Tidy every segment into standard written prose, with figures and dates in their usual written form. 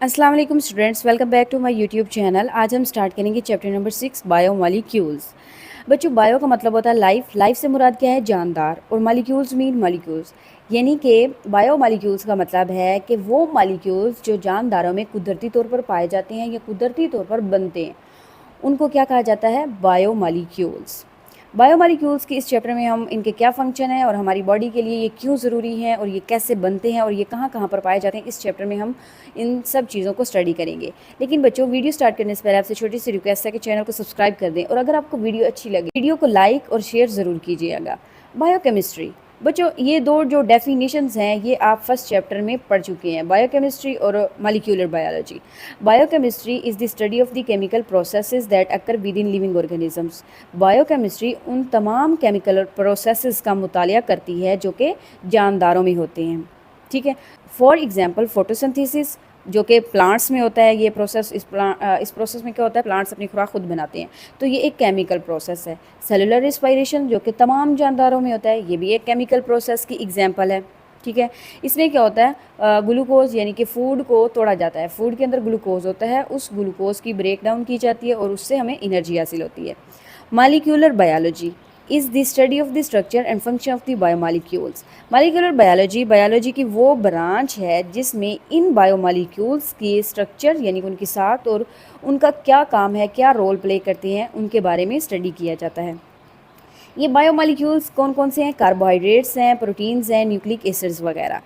अस्सलाम वालेकुम students, welcome back to my YouTube channel. आज हम स्टार्ट करेंगे चैप्टर नंबर 6 बायोमॉलिक्यूल्स। बच्चों, बायो का मतलब होता है लाइफ। लाइफ से मुराद क्या है? जानदार। और मॉलिक्यूल्स मीन मॉलिक्यूल्स, यानी कि बायोमॉलिक्यूल्स का मतलब है कि वो मॉलिक्यूल्स जो जानदारों में कुदरती तौर पर पाए जाते हैं या कुदरती तौर पर बनते हैं, उनको क्या कहा जाता है? बायोमॉलिक्यूल्स। बायोमॉलिक्यूल्स की इस चैप्टर में हम इनके क्या फंक्शन है और हमारी बॉडी के लिए ये क्यों ज़रूरी है और ये कैसे बनते हैं और ये कहाँ कहाँ पर पाए जाते हैं, इस चैप्टर में हम इन सब चीज़ों को स्टडी करेंगे। लेकिन बच्चों, वीडियो स्टार्ट करने से पहले आपसे छोटी सी रिक्वेस्ट है कि चैनल को सब्सक्राइब कर दें और अगर आपको वीडियो अच्छी लगे वीडियो को लाइक और शेयर ज़रूर कीजिएगा। बायोकेमिस्ट्री। बच्चों, ये दो जो डेफिनेशंस हैं ये आप फर्स्ट चैप्टर में पढ़ चुके हैं, बायोकेमिस्ट्री और molecular biology. Biochemistry is the study of the chemical processes that occur with in living organisms. Biochemistry उन तमाम केमिकल प्रोसेसेस का मुतालिया करती है जो कि जानदारों में होते हैं। ठीक है। फॉर एग्जांपल फोटोसिंथेसिस, जो कि प्लांट्स में होता है। ये प्रोसेस इस प्रोसेस में क्या होता है? प्लांट्स अपनी खुराक खुद बनाते हैं, तो ये एक केमिकल प्रोसेस है। सेलुलर रिस्पायरेशन, जो कि तमाम जानदारों में होता है, ये भी एक केमिकल प्रोसेस की एग्जांपल है। ठीक है। इसमें क्या होता है? ग्लूकोज यानी कि फूड को तोड़ा जाता है। फूड के अंदर ग्लूकोज होता है, उस ग्लूकोज की ब्रेक डाउन की जाती है और उससे हमें एनर्जी हासिल होती है। Molecular biology is the study of the structure and function of the biomolecules. Molecular biology biology की वो ब्रांच है जिसमें इन बायोमॉलिक्यूल्स की स्ट्रक्चर यानी कि उनकी साख और उनका क्या काम है, क्या रोल प्ले करते हैं, उनके बारे में स्टडी किया जाता है। ये बायोमॉलिक्यूल्स कौन कौन से हैं? कार्बोहाइड्रेट्स हैं, प्रोटीन्स हैं, न्यूक्लिक एसिड्स वगैरह।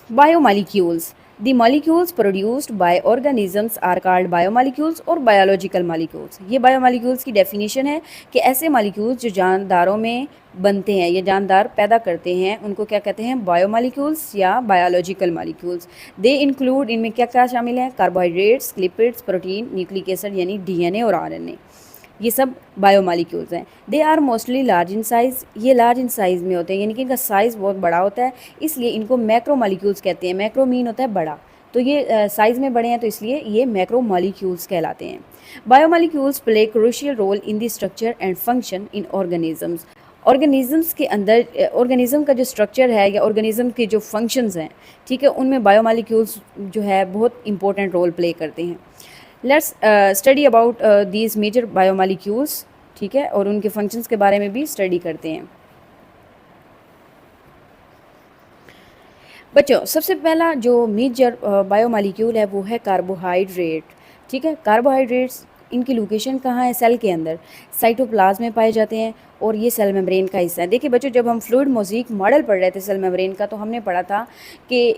Biomolecules, the molecules produced by organisms are called biomolecules और बायोलॉजिकल मॉलिक्यूल्स। ये बायोमॉलिक्यूल्स की डेफिनेशन है कि ऐसे मॉलिक्यूल्स जो जानदारों में बनते हैं या जानदार पैदा करते हैं, उनको क्या कहते हैं? बायोमॉलिक्यूल्स या बायोलॉजिकल मॉलिक्यूल्स। दे इंक्लूड, इनमें क्या क्या शामिल है? Carbohydrates, lipids, protein, nucleic acid यानी डीएनए और आरएनए, ये सब बायोमॉलिक्यूल्स हैं। They are mostly large in size, ये लार्ज इन साइज़ में होते हैं, यानी कि इनका साइज़ बहुत बड़ा होता है, इसलिए इनको मैक्रोमॉलिक्यूल्स कहते हैं। मैक्रो मीन होता है बड़ा, तो ये साइज़ में बड़े हैं, तो इसलिए ये मैक्रोमॉलिक्यूल्स कहलाते हैं। Biomolecules play crucial role in the structure and function in organisms. Organisms के अंदर ऑर्गेनिज्म का जो स्ट्रक्चर है या ऑर्गेनिज्म के जो फंक्शंस हैं, ठीक है, उनमें बायोमॉलिक्यूल्स जो है बहुत इंपॉर्टेंट रोल प्ले करते हैं। Let's study about these major biomolecules. ठीक है, और उनके फंक्शंस के बारे में भी स्टडी करते हैं। बच्चों, सबसे पहला जो मेजर बायोमॉलिक्यूल है वो है कार्बोहाइड्रेट। ठीक है, कार्बोहाइड्रेट्स इनकी लोकेशन कहाँ है? सेल के अंदर, साइटोप्लाज्म में पाए जाते हैं और ये सेल मेम्ब्रेन का हिस्सा है। देखिए बच्चों, जब हम फ्लूइड मोज़ेक मॉडल पढ़ रहे थे सेल मेम्ब्रेन का, तो हमने पढ़ा था कि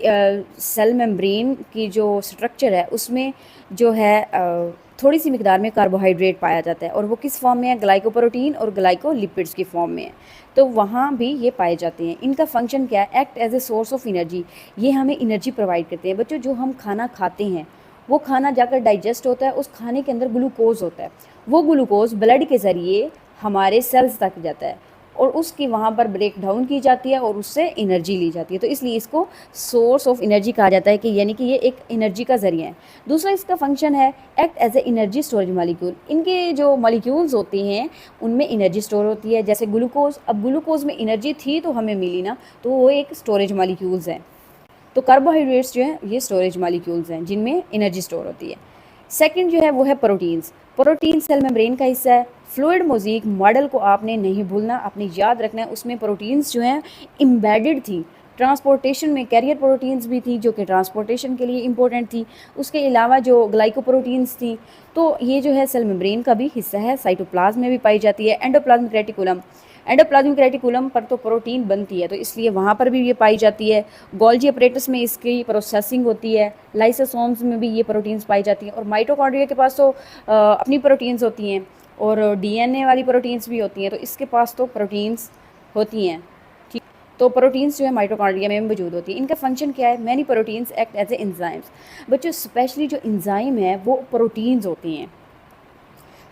सेल मेम्ब्रेन की जो स्ट्रक्चर है उसमें जो है थोड़ी सी मिकदार में कार्बोहाइड्रेट पाया जाता है, और वो किस फॉर्म में है? ग्लाइकोप्रोटीन और ग्लाइकोलिपिड्स की फॉर्म में है, तो वहाँ भी ये पाए जाते हैं। इनका फंक्शन क्या है? Act as a source of energy, ये हमें एनर्जी प्रोवाइड करते हैं। बच्चों, जो हम खाना खाते हैं वो खाना जाकर डाइजेस्ट होता है, उस खाने के अंदर ग्लूकोज होता है, वो ग्लूकोज ब्लड के ज़रिए हमारे सेल्स तक जाता है और उसकी वहाँ पर ब्रेक डाउन की जाती है और उससे एनर्जी ली जाती है, तो इसलिए इसको सोर्स ऑफ एनर्जी कहा जाता है, कि यानी कि ये एक एनर्जी का ज़रिया है। दूसरा इसका फंक्शन है act as a energy storage molecule. इनके जो मॉलिक्यूल्स होते हैं उनमें एनर्जी स्टोर होती है, जैसे ग्लूकोज। अब ग्लूकोज में एनर्जी थी तो हमें मिली ना, तो वो एक स्टोरेज मॉलिक्यूल्स हैं। तो कार्बोहाइड्रेट्स जो हैं ये स्टोरेज मॉलिक्यूल्स हैं जिनमें एनर्जी स्टोर होती है। सेकंड जो है वो है प्रोटीन्स। प्रोटीन सेल मेम्ब्रेन का हिस्सा है। फ्लूइड मोज़ेक मॉडल को आपने नहीं भूलना, आपने याद रखना है। उसमें प्रोटीन्स जो हैं एम्बेडेड थी, ट्रांसपोर्टेशन में कैरियर प्रोटीन्स भी थी जो कि ट्रांसपोर्टेशन के लिए इंपॉर्टेंट थी। उसके अलावा जो ग्लाइकोप्रोटीन्स थी, तो ये जो है सेल मेम्ब्रेन का भी हिस्सा है, साइटोप्लाज्म में भी पाई जाती है। एंडोप्लाज्मिक रेटिकुलम, एंडोप्लाज्मिक रेटिकुलम पर तो प्रोटीन बनती है, तो इसलिए वहाँ पर भी ये पाई जाती है। गोल्जी अपरेटस में इसकी प्रोसेसिंग होती है। लाइसोसोम्स में भी ये प्रोटीन्स पाई जाती हैं। और माइटोकॉन्ड्रिया के पास तो अपनी प्रोटीन्स होती हैं और डीएनए वाली प्रोटीन्स भी होती हैं, तो इसके पास तो प्रोटीन्स होती हैं। ठीक, तो प्रोटीन्स जो है माइटोकॉन्ड्रिया में मौजूद होती है। इनका फंक्शन क्या है? Many proteins act as a enzymes. बच्चों, स्पेशली जो एंजाइम है वो प्रोटीन्स होती हैं।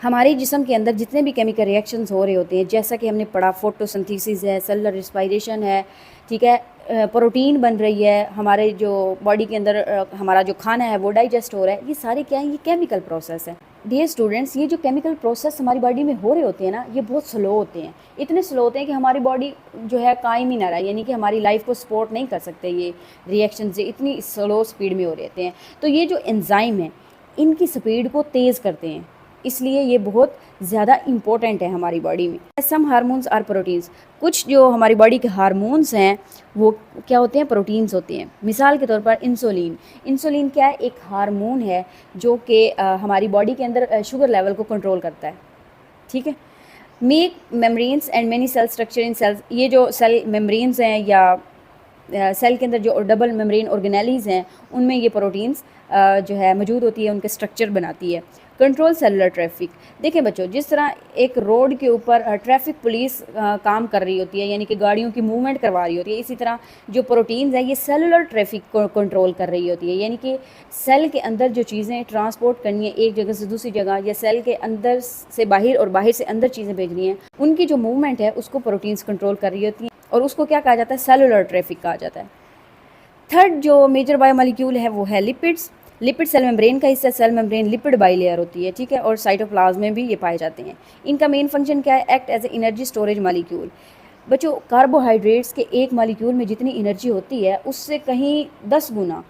हमारे जिस्म के अंदर जितने भी केमिकल रिएक्शंस हो रहे होते हैं, जैसा कि हमने पढ़ा, फोटोसिंथेसिस है, सेलुलर रिस्पायरेशन है, ठीक है, प्रोटीन बन रही है, हमारे जो बॉडी के अंदर हमारा जो खाना है वो डाइजेस्ट हो रहा है, ये सारे क्या है, ये केमिकल प्रोसेस है। डियर स्टूडेंट्स, ये जो केमिकल प्रोसेस हमारी बॉडी में हो रहे होते हैं ना, ये बहुत स्लो होते हैं, इतने स्लो होते हैं कि हमारी बॉडी जो है कायम ही ना रहा, यानी कि हमारी लाइफ को सपोर्ट नहीं कर सकते। ये रिएक्शन से इतनी स्लो स्पीड में हो रहते हैं। तो ये जो एंजाइम है इनकी स्पीड को तेज़ करते हैं, इसलिए ये बहुत ज़्यादा इम्पोर्टेंट है हमारी बॉडी में। सम हार्मोन्स आर प्रोटीन्स, कुछ जो हमारी बॉडी के हार्मोन्स हैं वो क्या होते हैं, प्रोटीन्स होते हैं। मिसाल के तौर पर इंसुलिन, इंसुलिन क्या है, एक हार्मोन है जो कि हमारी बॉडी के अंदर शुगर लेवल को कंट्रोल करता है, ठीक है। Make membranes and many cell structure in cells, ये जो सेल मेम्ब्रेन्स हैं या सेल के अंदर जो डबल मेम्ब्रेन ऑर्गेनेलीज हैं उनमें ये प्रोटीन्स जो है मौजूद होती है, उनके स्ट्रक्चर बनाती है। कंट्रोल सेलुलर ट्रैफिक, देखें बच्चों, जिस तरह एक रोड के ऊपर ट्रैफिक पुलिस काम कर रही होती है, यानी कि गाड़ियों की मूवमेंट करवा रही होती है, इसी तरह जो प्रोटीन्स है ये सेलुलर ट्रैफिक को कंट्रोल कर रही होती है, यानी कि सेल के अंदर जो चीज़ें ट्रांसपोर्ट करनी है एक जगह से दूसरी जगह, या सेल के अंदर से बाहर और बाहर से अंदर चीज़ें भेजनी हैं, उनकी जो मूवमेंट है उसको प्रोटीन्स कंट्रोल कर रही होती हैं, और उसको क्या कहा जाता है, सेलुलर ट्रैफिक कहा जाता है। थर्ड जो मेजर बायोमोलिक्यूल है वो है लिपिड्स। लिपिड सेल मेम्ब्रेन का हिस्सा, सेल मेम्ब्रेन लिपिड बाइलेयर होती है, ठीक है, और साइटोप्लाज्म में भी ये पाए जाते हैं। इनका मेन फंक्शन क्या है, act as a energy storage molecule. बच्चों, कार्बोहाइड्रेट्स के एक मॉलिक्यूल में जितनी एनर्जी होती है उससे कहीं 10 गुना,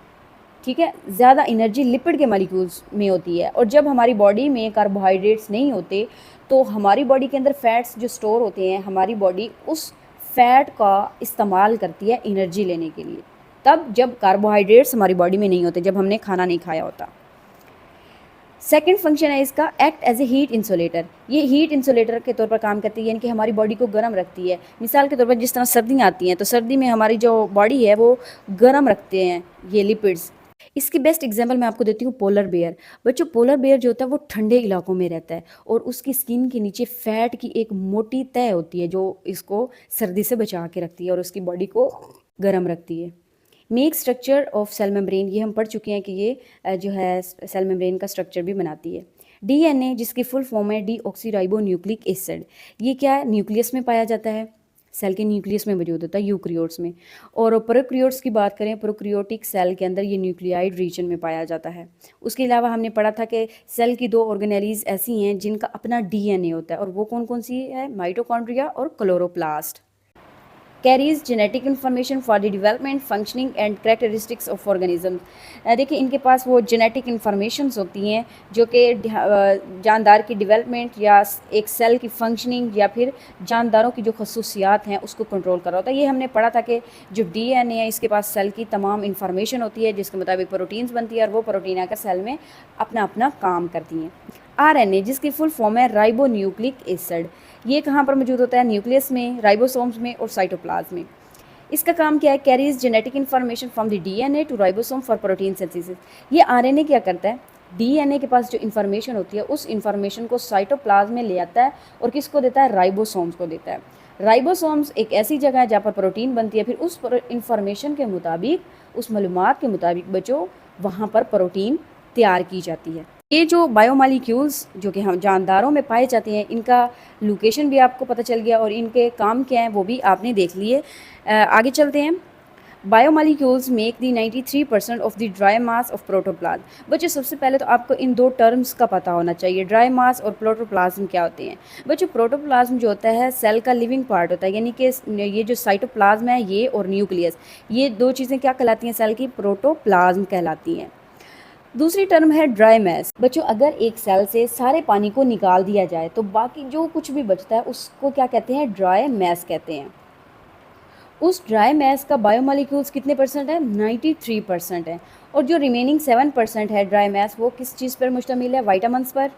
ठीक है, ज़्यादा एनर्जी लिपिड के मॉलिक्यूल्स में होती है। और जब हमारी बॉडी में कार्बोहाइड्रेट्स नहीं होते तो हमारी बॉडी के अंदर फैट्स जो स्टोर होते हैं, हमारी बॉडी उस फैट का इस्तेमाल करती है एनर्जी लेने के लिए, तब जब कार्बोहाइड्रेट्स हमारी बॉडी में नहीं होते, जब हमने खाना नहीं खाया होता। सेकंड फंक्शन है इसका, act as a heat insulator. ये हीट इंसुलेटर के तौर पर काम करती है, यानी कि हमारी बॉडी को गर्म रखती है। मिसाल के तौर पर जिस तरह सर्दियाँ आती हैं तो सर्दी में हमारी जो बॉडी है वो गर्म रखते हैं ये लिपिड्स। इसकी बेस्ट एग्जांपल मैं आपको देती हूँ, पोलर बेयर। बच्चों, पोलर बेयर जो होता है वो ठंडे इलाकों में रहता है और उसकी स्किन के नीचे फैट की एक मोटी तह होती है जो इसको सर्दी से बचा के रखती है और उसकी बॉडी को गर्म रखती है। Make structure of cell membrane, ये हम पढ़ चुके हैं कि ये जो है सेल मेम्ब्रेन का स्ट्रक्चर भी बनाती है। डीएनए, जिसकी फुल फॉर्म है डीऑक्सीराइबो न्यूक्लिक एसिड, ये क्या है, न्यूक्लियस में पाया जाता है, सेल के न्यूक्लियस में मौजूद होता है, यूक्रियोट्स में। और प्रोकैरियोट्स की बात करें, प्रोकैरियोटिक सेल के अंदर ये न्यूक्लियाइड रीजन में पाया जाता है। उसके अलावा हमने पढ़ा था कि सेल की 2 ऑर्गेनेलीज ऐसी हैं जिनका अपना डीएनए होता है, और वो कौन कौन सी है, माइटोकॉन्ड्रिया और chloroplast. Carries genetic information for the development, functioning and characteristics of organism. देखिए, इनके पास वो जेनेटिक इन्फॉर्मेशंस होती हैं जो कि जानदार की डेवलपमेंट या एक सेल की फंक्शनिंग या फिर जानदारों की जो खसूसियात हैं उसको कंट्रोल कर रहा होता है। ये हमने पढ़ा था कि जो डीएनए है इसके पास सेल की तमाम इन्फॉर्मेशन होती है जिसके मुताबिक प्रोटीन्स बनती है और वो प्रोटीन आकर सेल में अपना अपना काम करती हैं। आरएनए, जिसकी फुल फॉर्म है राइबो न्यूक्लिक एसिड, ये कहाँ पर मौजूद होता है, न्यूक्लियस में, राइबोसोम्स में और साइटोप्लाज्म में। इसका काम क्या है, carries genetic information from the DNA to ribosome for protein synthesis. ये आरएनए क्या करता है, डीएनए के पास जो इन्फॉर्मेशन होती है उस इन्फॉर्मेशन को साइटोप्लाज्म में ले आता है और किसको देता है, राइबोसोम्स को देता है। राइबोसोम्स एक ऐसी जगह है जहाँ पर प्रोटीन बनती है, फिर उस इन्फॉर्मेशन के मुताबिक, उस मालूमात के मुताबिक बच्चों वहाँ पर प्रोटीन तैयार की जाती है। ये जो बायोमॉलिक्यूल्स जो कि हम जानदारों में पाए जाते हैं, इनका लोकेशन भी आपको पता चल गया और इनके काम क्या हैं वो भी आपने देख लिए। आगे चलते हैं। Biomolecules make the 93% of the dry mass of protoplasm. बच्चों, सबसे पहले तो आपको इन 2 टर्म्स का पता होना चाहिए, ड्राई मास और प्रोटोप्लाज्म क्या होते हैं। बच्चों, प्रोटोप्लाज्म जो होता है सेल का लिविंग पार्ट होता है, यानी कि ये जो साइटोप्लाज्म है ये और न्यूक्लियस, ये 2 चीज़ें क्या कहलाती हैं, सेल की प्रोटोप्लाज्म कहलाती हैं। दूसरी टर्म है ड्राई मैस। बच्चों, अगर एक सेल से सारे पानी को निकाल दिया जाए तो बाकी जो कुछ भी बचता है उसको क्या कहते हैं, ड्राई मैस कहते हैं। उस ड्राई मैस का बायोमॉलिक्यूल्स कितने परसेंट है, 93% है। और जो रिमेनिंग 7% है ड्राई मैस, वो किस चीज़ पर मुश्तमिल है, विटामिन्स पर।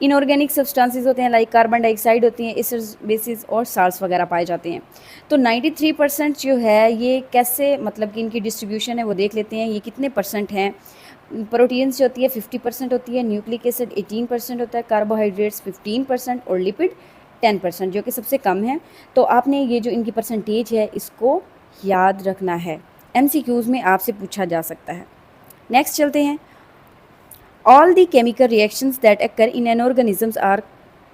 इनऑर्गेनिक सब्सटेंसेस होते हैं लाइक कार्बन डाइऑक्साइड होती हैं, एसिड्स, बेसिस और साल्ट्स वगैरह पाए जाते हैं। तो 93% जो है ये कैसे, मतलब कि इनकी डिस्ट्रीब्यूशन है वो देख लेते हैं, ये कितने परसेंट हैं। प्रोटीन्स जो होती है 50% होती है, न्यूक्लिक एसिड 18% होता है, कार्बोहाइड्रेट्स 15% और लिपिड 10%, जो कि सबसे कम है। तो आपने ये जो इनकी परसेंटेज है इसको याद रखना है, MCQs में आपसे पूछा जा सकता है। नेक्स्ट चलते हैं। All the chemical reactions that occur in an organisms are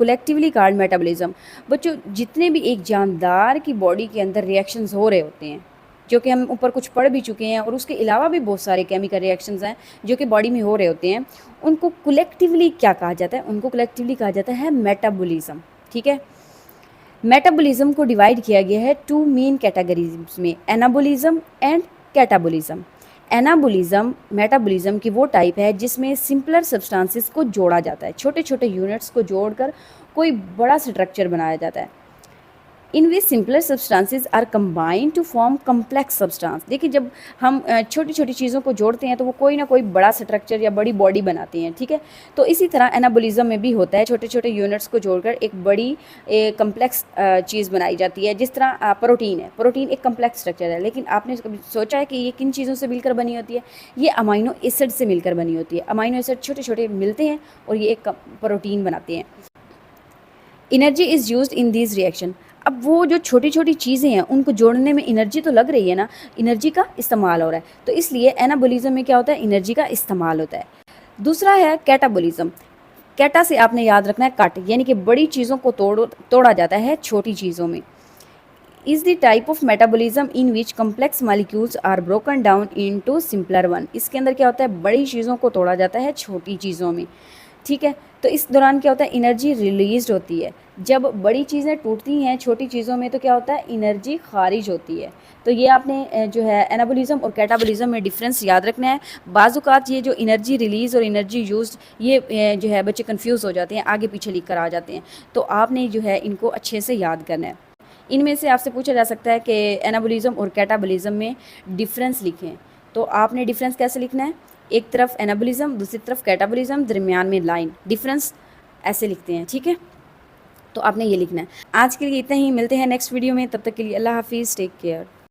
collectively called metabolism. बच्चों, जितने भी एक जानदार की बॉडी के अंदर रिएक्शंस हो रहे होते हैं, जो कि हम ऊपर कुछ पढ़ भी चुके हैं, और उसके अलावा भी बहुत सारे केमिकल रिएक्शंस हैं जो कि बॉडी में हो रहे होते हैं, उनको कलेक्टिवली क्या कहा जाता है? उनको कलेक्टिवली कहा जाता है मेटाबॉलिज्म। ठीक है, मेटाबॉलिज्म को डिवाइड किया गया है 2 मेन कैटेगरीज में, anabolism and catabolism. Anabolism metabolism की वो टाइप है जिसमें सिंपलर सब्सटेंसेस को जोड़ा जाता है, छोटे छोटे यूनिट्स को जोड़कर कोई बड़ा स्ट्रक्चर बनाया जाता है। In which simpler substances are combined to form complex substance. देखिए, जब हम छोटी छोटी चीज़ों को जोड़ते हैं तो वो कोई ना कोई बड़ा स्ट्रक्चर या बड़ी बॉडी बनाती हैं। ठीक है, तो इसी तरह एनाबॉलिज्म में भी होता है, छोटे छोटे यूनिट्स को जोड़कर एक बड़ी कम्प्लेक्स चीज़ बनाई जाती है। जिस तरह प्रोटीन है, प्रोटीन एक कम्प्लेक्स स्ट्रक्चर है, लेकिन आपने कभी सोचा है कि ये किन चीज़ों से मिलकर बनी होती है? ये अमाइनो एसिड से मिलकर बनी होती है। अमाइनो एसिड छोटे छोटे मिलते हैं और ये एक प्रोटीन बनाते हैं। Energy is used in this reaction. अब वो जो छोटी छोटी चीज़ें हैं उनको जोड़ने में एनर्जी तो लग रही है ना, एनर्जी का इस्तेमाल हो रहा है, तो इसलिए एनाबॉलिज्म में क्या होता है? एनर्जी का इस्तेमाल होता है। दूसरा है कैटाबॉलिज्म। कैटा से आपने याद रखना है कट, यानी कि बड़ी चीज़ों को तोड़ा जाता है छोटी चीज़ों में। Is the type of metabolism in which complex molecules are broken down into simpler one. इसके अंदर क्या होता है? बड़ी चीज़ों को तोड़ा जाता है छोटी चीज़ों में। ठीक है, तो इस दौरान क्या होता है? एनर्जी रिलीज होती है। जब बड़ी चीज़ें टूटती हैं छोटी चीज़ों में तो क्या होता है? एनर्जी खारिज होती है। तो ये आपने जो है एनाबॉलिज्म और कैटाबॉलिज्म में डिफरेंस याद रखना है। बाज़ ये जो एनर्जी रिलीज़ और एनर्जी यूज्ड, ये जो है बच्चे कंफ्यूज हो जाते हैं, आगे पीछे लिख कर आ जाते हैं, तो आपने जो है इनको अच्छे से याद करना है। इनमें से आपसे पूछा जा सकता है कि एनाबॉलिज्म और कैटाबॉलिज्म में डिफरेंस लिखें, तो आपने डिफरेंस कैसे लिखना है? एक तरफ एनाबॉलिज्म, दूसरी तरफ कैटाबॉलिज्म, दरमियान में लाइन, डिफरेंस ऐसे लिखते हैं। ठीक है, तो आपने ये लिखना है। आज के लिए इतना ही, मिलते हैं नेक्स्ट वीडियो में, तब तक के लिए अल्लाह हाफिज़, टेक केयर।